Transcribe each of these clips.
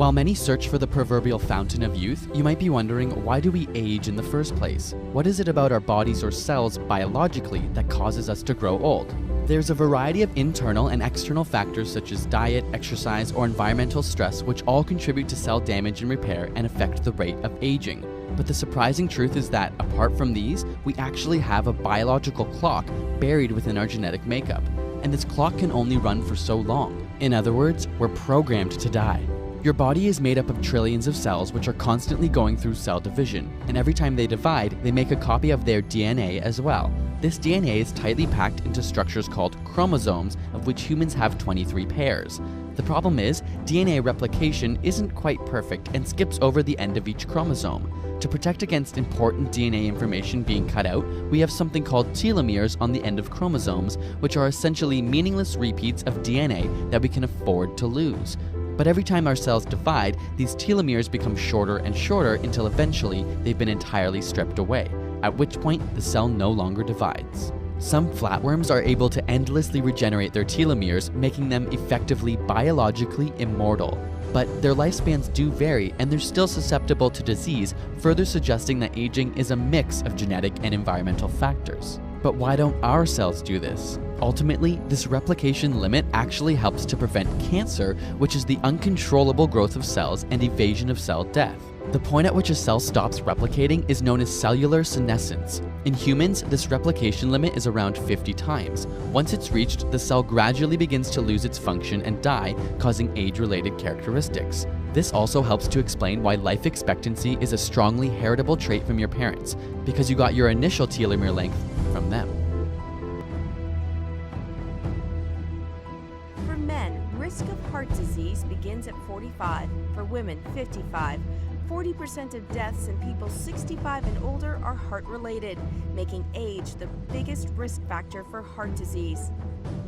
While many search for the proverbial fountain of youth, you might be wondering, why do we age in the first place? What is it about our bodies or cells biologically that causes us to grow old? There's a variety of internal and external factors such as diet, exercise, or environmental stress which all contribute to cell damage and repair and affect the rate of aging. But the surprising truth is that, apart from these, we actually have a biological clock buried within our genetic makeup. And this clock can only run for so long. In other words, we're programmed to die. Your body is made up of trillions of cells which are constantly going through cell division, and every time they divide, they make a copy of their DNA as well. This DNA is tightly packed into structures called chromosomes, of which humans have 23 pairs. The problem is, DNA replication isn't quite perfect and skips over the end of each chromosome. To protect against important DNA information being cut out, we have something called telomeres on the end of chromosomes, which are essentially meaningless repeats of DNA that we can afford to lose. But every time our cells divide, these telomeres become shorter and shorter until eventually they've been entirely stripped away, at which point the cell no longer divides. Some flatworms are able to endlessly regenerate their telomeres, making them effectively biologically immortal. But their lifespans do vary, and they're still susceptible to disease, further suggesting that aging is a mix of genetic and environmental factors. But why don't our cells do this? Ultimately, this replication limit actually helps to prevent cancer, which is the uncontrollable growth of cells and evasion of cell death. The point at which a cell stops replicating is known as cellular senescence. In humans, this replication limit is around 50 times. Once it's reached, the cell gradually begins to lose its function and die, causing age-related characteristics. This also helps to explain why life expectancy is a strongly heritable trait from your parents, because you got your initial telomere length from them. For men, risk of heart disease begins at 45. For women, 55. 40% of deaths in people 65 and older are heart-related, making age the biggest risk factor for heart disease.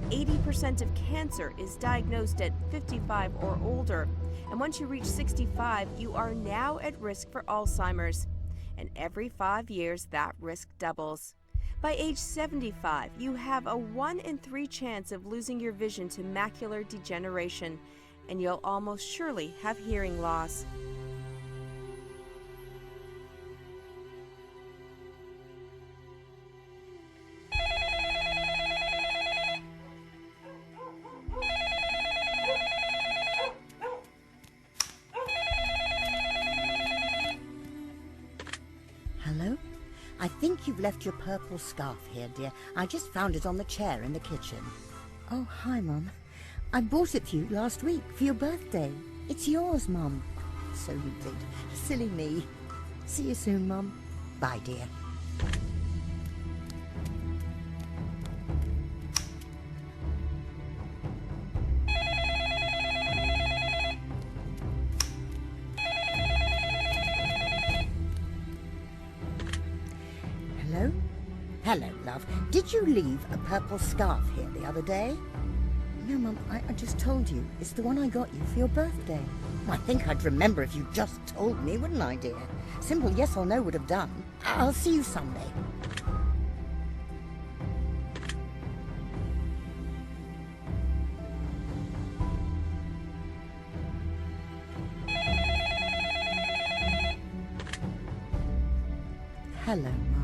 80% of cancer is diagnosed at 55 or older, and once you reach 65, you are now at risk for Alzheimer's. And every 5 years, that risk doubles. By age 75, you have a 1 in 3 chance of losing your vision to macular degeneration, and you'll almost surely have hearing loss. Hello? I think you've left your purple scarf here, dear. I just found it on the chair in the kitchen. Oh, hi, Mum. I bought it for you last week for your birthday. It's yours, Mum. So you did. Silly me. See you soon, Mum. Bye, dear. Hello? Hello, love. Did you leave a purple scarf here the other day? No, Mum, I just told you. It's the one I got you for your birthday. I think I'd remember if you just told me, wouldn't I, dear? Simple yes or no would have done. I'll see you Sunday. Hello, Mum.